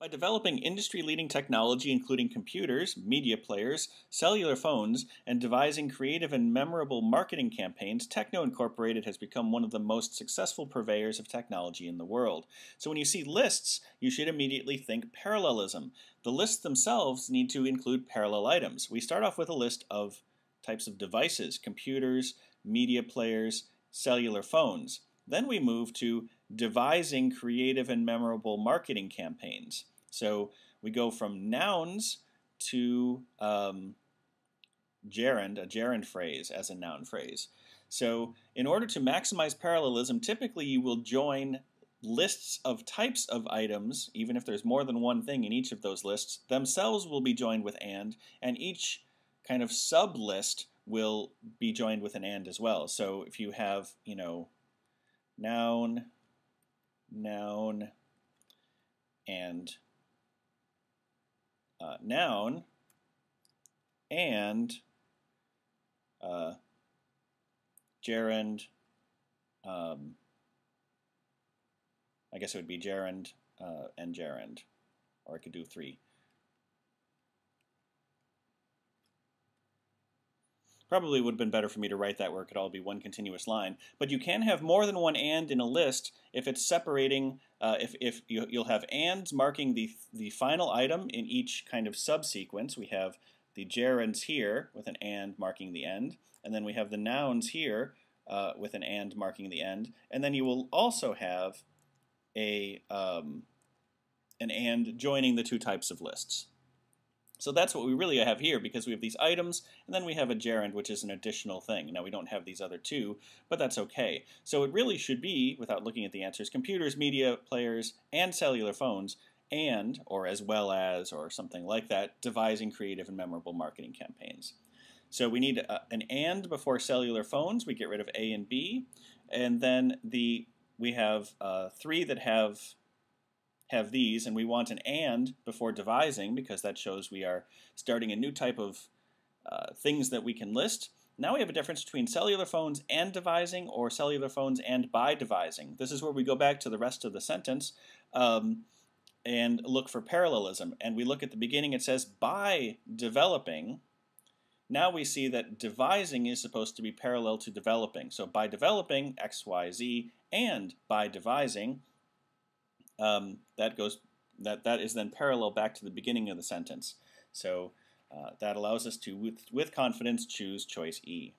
By developing industry-leading technology including computers, media players, cellular phones, and devising creative and memorable marketing campaigns, Techno Incorporated has become one of the most successful purveyors of technology in the world. So when you see lists, you should immediately think parallelism. The lists themselves need to include parallel items. We start off with a list of types of devices: computers, media players, cellular phones. Then we move to devising creative and memorable marketing campaigns. So we go from nouns to gerund, a gerund phrase as a noun phrase. So in order to maximize parallelism, typically you will join lists of types of items, even if there's more than one thing in each of those lists, themselves will be joined with and each kind of sub-list will be joined with an and as well. So if you have, noun, and noun, and gerund, I guess it would be gerund and gerund, or I could do three. Probably would have been better for me to write that where it could all be one continuous line. But you can have more than one and in a list if it's separating, if you'll have ands marking the final item in each kind of subsequence. We have the gerunds here with an and marking the end, and then we have the nouns here with an and marking the end, and then you will also have an and joining the two types of lists. So that's what we really have here, because we have these items, and then we have a gerund, which is an additional thing. Now we don't have these other two, but that's okay. So it really should be, without looking at the answers, computers, media players, and cellular phones, and, or as well as, or something like that, devising creative and memorable marketing campaigns. So we need an and before cellular phones. We get rid of A and B, and then we have three that have these, and we want an and before devising because that shows we are starting a new type of things that we can list. Now we have a difference between cellular phones and devising, or cellular phones and by devising. This is where we go back to the rest of the sentence and look for parallelism. And we look at the beginning, it says by developing. Now we see that devising is supposed to be parallel to developing. So by developing X, Y, Z, and by devising, that is then parallel back to the beginning of the sentence. So that allows us to, with confidence, choose choice E.